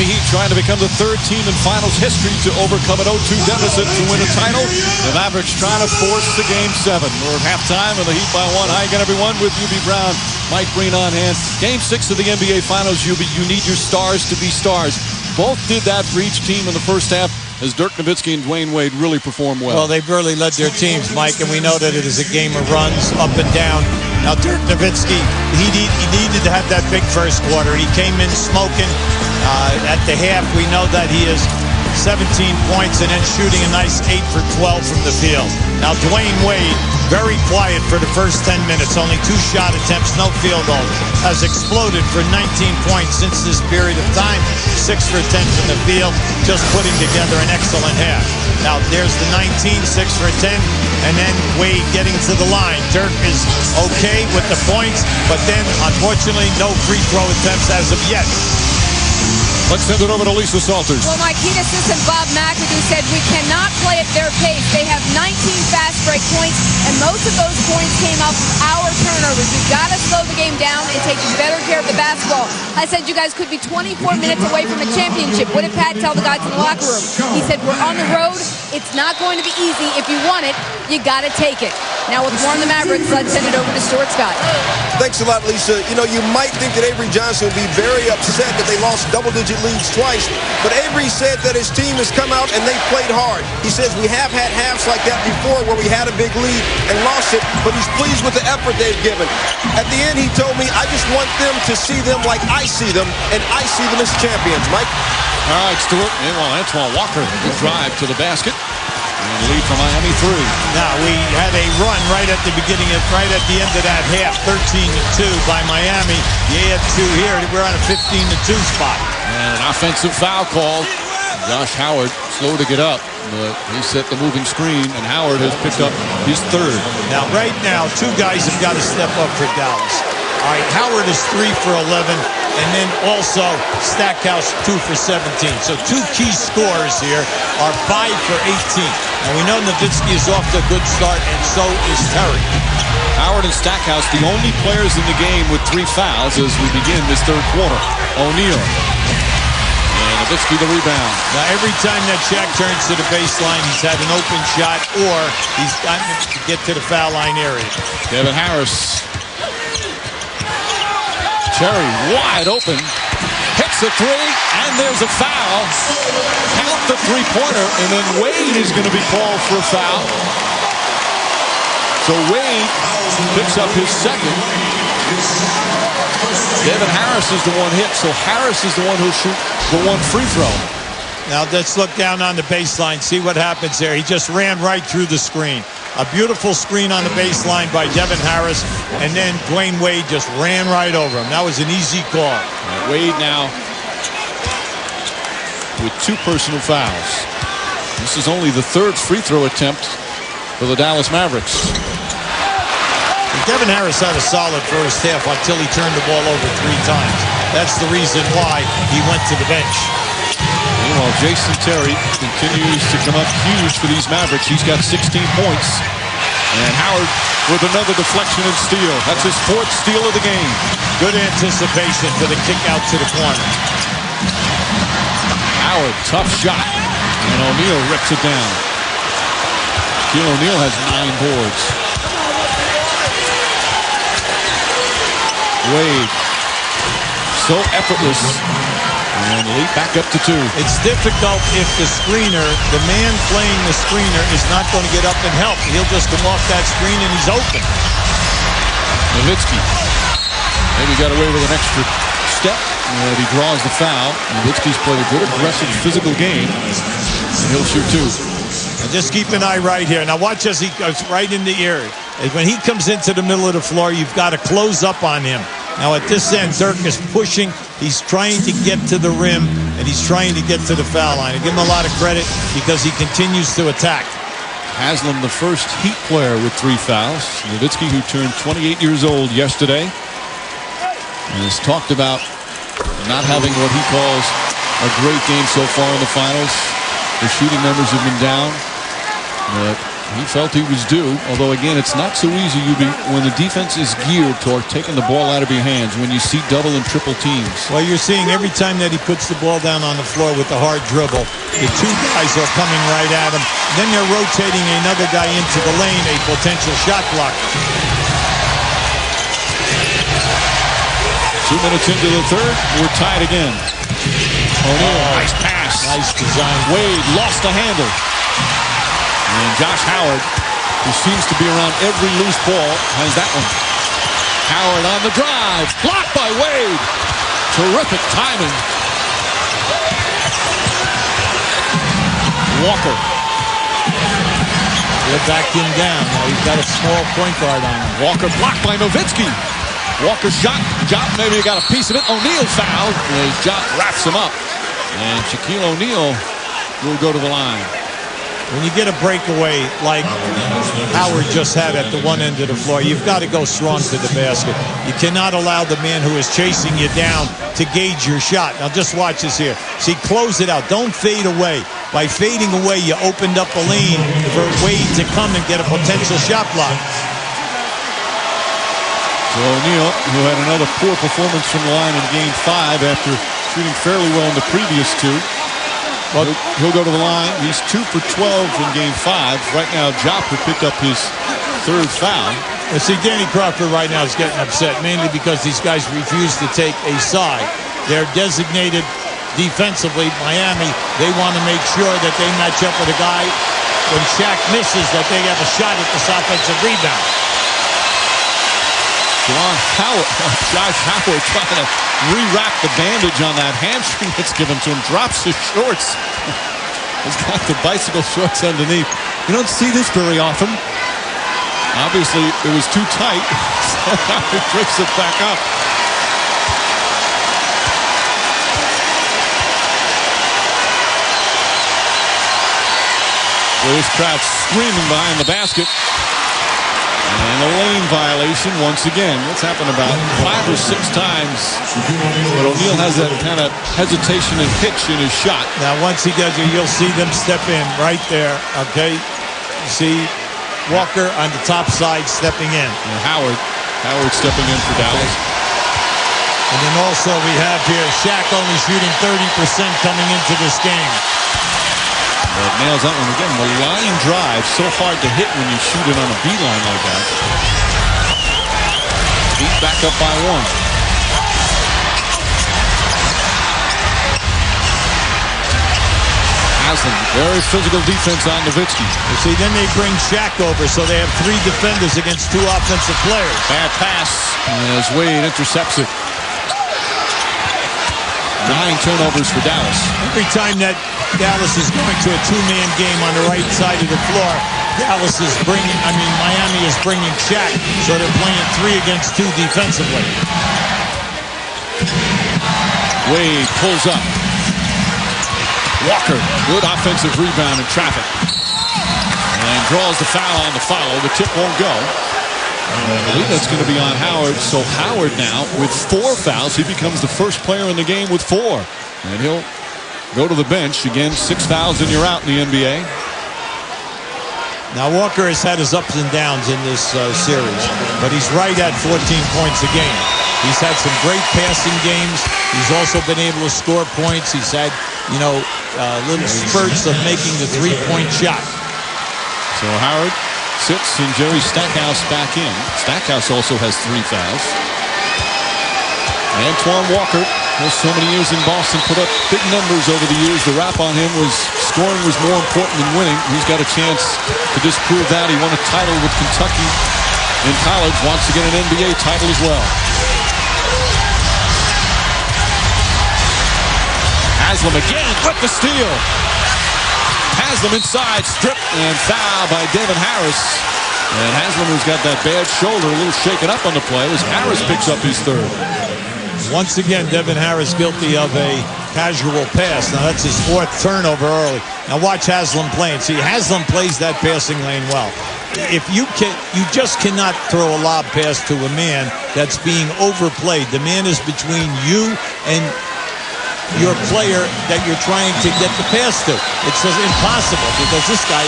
Miami Heat trying to become the third team in finals history to overcome an 0-2 deficit to win a title. The Mavericks trying to force the Game 7. We're at halftime and the Heat by 1. Hi again, everyone, with UB Brown, Mike Breen on hand. Game 6 of the NBA Finals, UB, you need your stars to be stars. Both did that for each team in the first half, as Dirk Nowitzki and Dwayne Wade really performed well. Well, they really led their teams, Mike, and we know that it is a game of runs up and down. Now, Dirk Nowitzki, he needed to have that big first quarter. He came in smoking. At the half, we know that he is 17 points and then shooting a nice 8 for 12 from the field. Now, Dwayne Wade, very quiet for the first 10 minutes. Only 2 shot attempts, no field goals. Has exploded for 19 points since this period of time. 6 for 10 from the field, just putting together an excellent half. Now, there's the 19, 6 for 10, and then Wade getting to the line. Dirk is okay with the points, but then, unfortunately, no free throw attempts as of yet. Let's send it over to Lisa Salters. Well, Mike, Heat assistant Bob McAdoo said we cannot play at their pace. They have 19 fast break points, and most of those points came off our turnovers. We've got to slow the game down and take better care of the basketball. I said you guys could be 24 minutes away from a championship. What did Pat tell the guys in the locker room? He said, we're on the road. It's not going to be easy. If you want it, you got to take it. Now, with more on the Mavericks, let's send it over to Stuart Scott. Thanks a lot, Lisa. You know, you might think that Avery Johnson would be very upset that they lost double-digit leads twice, but Avery said that his team has come out and they played hard. He says we have had halves like that before where we had a big lead and lost it, but he's pleased with the effort they've given. At the end, he told me, I just want them to see them like I see them, and I see them as champions. Mike? All right, Stuart. Meanwhile, Antoine Walker will drive to the basket. And lead for Miami 3. Now, we had a run right at the beginning, right at the end of that half, 13-2 by Miami. You add 2 here, we're on a 15-2 spot. And an offensive foul call. Josh Howard slow to get up, but he set the moving screen, and Howard has picked up his 3rd. Now, right now, 2 guys have got to step up for Dallas. All right, Howard is 3 for 11, and then also Stackhouse 2 for 17. So 2 key scorers here are 5 for 18. And we know Nowitzki is off to a good start, and so is Terry. Howard and Stackhouse, the only players in the game with 3 fouls as we begin this 3rd quarter. O'Neal. And Nowitzki the rebound. Now, every time that Shaq turns to the baseline, he's had an open shot, or he's gotten to get to the foul line area. Kevin Harris. Terry wide open, hits the 3, and there's a foul. Count the 3-pointer, and then Wade is going to be called for a foul. So Wade picks up his 2nd. Kevin Harris is the one hit, so Harris is the one who'll shoot the 1 free throw. Now let's look down on the baseline, see what happens there. He just ran right through the screen. A beautiful screen on the baseline by Devin Harris, and then Dwayne Wade just ran right over him. That was an easy call. Wade now with 2 personal fouls. This is only the 3rd free throw attempt for the Dallas Mavericks. Devin Harris had a solid first half until he turned the ball over 3 times. That's the reason why he went to the bench. Meanwhile, Jason Terry continues to come up huge for these Mavericks. He's got 16 points. And Howard with another deflection and steal. That's his 4th steal of the game. Good anticipation for the kick out to the corner. Howard, tough shot. And O'Neal rips it down. Shaquille O'Neal has 9 boards. Wade, so effortless. And lead back up to 2. It's difficult if the screener, the man playing the screener, is not going to get up and help. He'll just come off that screen and he's open. Nowitzki maybe got away with an extra step. And he draws the foul. Nowitzki's played a good, aggressive, physical game. And he'll shoot 2. And just keep an eye right here. Now watch as he goes right in the area. When he comes into the middle of the floor, you've got to close up on him. Now at this end, Dirk is pushing. He's trying to get to the rim, and he's trying to get to the foul line. I give him a lot of credit because he continues to attack. Haslam, the first Heat player with 3 fouls. Nowitzki, who turned 28 years old yesterday, and has talked about not having what he calls a great game so far in the finals. The shooting numbers have been down. But He felt he was due, although, again, it's not so easy when the defense is geared toward taking the ball out of your hands, when you see double and triple teams. Well, you're seeing every time that he puts the ball down on the floor with the hard dribble, the two guys are coming right at him. Then they're rotating another guy into the lane, a potential shot blocker. 2 minutes into the third, we're tied again. O'Neal, nice pass. Nice design. Wade lost the handle. And Josh Howard, who seems to be around every loose ball, has that one. Howard on the drive. Blocked by Wade. Terrific timing. Walker. They're backed him down. Now he's got a small point guard on him. Walker blocked by Nowitzki. Walker shot. Jop maybe got a piece of it. O'Neal fouled as Jop wraps him up. And Shaquille O'Neal will go to the line. When you get a breakaway like Howard just had at the one end of the floor, you've got to go strong to the basket. You cannot allow the man who is chasing you down to gauge your shot. Now just watch this here. See, close it out. Don't fade away. By fading away, you opened up a lane for Wade to come and get a potential shot block. So O'Neal, who had another poor performance from the line in Game 5 after shooting fairly well in the previous two. Well, he'll go to the line. He's 2 for 12 in Game 5. Right now, Joppa picked up his third foul. Well, see, Danny Crawford right now is getting upset, mainly because these guys refuse to take a side. They're designated defensively. Miami, they want to make sure that they match up with a guy when Shaq misses, that they have a shot at this offensive rebound. Josh Howard trying to re-wrap the bandage on that hamstring that's given to him. Drops his shorts. He's got the bicycle shorts underneath. You don't see this very often. Obviously, it was too tight. He drifts it back up. Well, this crowd screaming behind the basket. And a lane violation once again. That's happened about 5 or 6 times. But O'Neal has that kind of hesitation and hitch in his shot. Now, once he does it, you'll see them step in right there, okay? You see Walker on the top side stepping in. And Howard stepping in for Dallas. And then also we have here Shaq only shooting 30% coming into this game. But nails that one again. The line drive, so hard to hit when you shoot it on a beeline like that. Heat back up by 1. Haslam, very physical defense on Nowitzki. You see, then they bring Shaq over, so they have 3 defenders against 2 offensive players. Bad pass as Wade intercepts it. 9 turnovers for Dallas. Every time that Dallas is going to a 2-man game on the right side of the floor, Miami is bringing Shaq, so they're playing 3 against 2 defensively. Wade pulls up. Walker, good offensive rebound in traffic. And draws the foul on the follow. The tip won't go. I believe that's going to be on Howard. So Howard now with 4 fouls. He becomes the first player in the game with 4. And he'll go to the bench. Again, 6 fouls and you're out in the NBA. Now Walker has had his ups and downs in this series, but he's right at 14 points a game. He's had some great passing games. He's also been able to score points. He's had, little spurts of making the 3-point shot. So Howard sits and Jerry Stackhouse back in. Stackhouse also has 3 fouls. Antoine Walker, so many years in Boston, put up big numbers over the years. The rap on him was scoring was more important than winning. He's got a chance to disprove that. He won a title with Kentucky in college, wants to get an NBA title as well. Haslam again with the steal. Haslam inside, strip and foul by Devin Harris. And Haslam, who's got that bad shoulder, a little shaken up on the play as Harris picks up his 3rd. Once again, Devin Harris guilty of a casual pass. Now that's his 4th turnover early. Now watch Haslam playing. See, Haslam plays that passing lane well. If you just cannot throw a lob pass to a man that's being overplayed. The man is between you and your player that you're trying to get the pass to. It's just impossible because this guy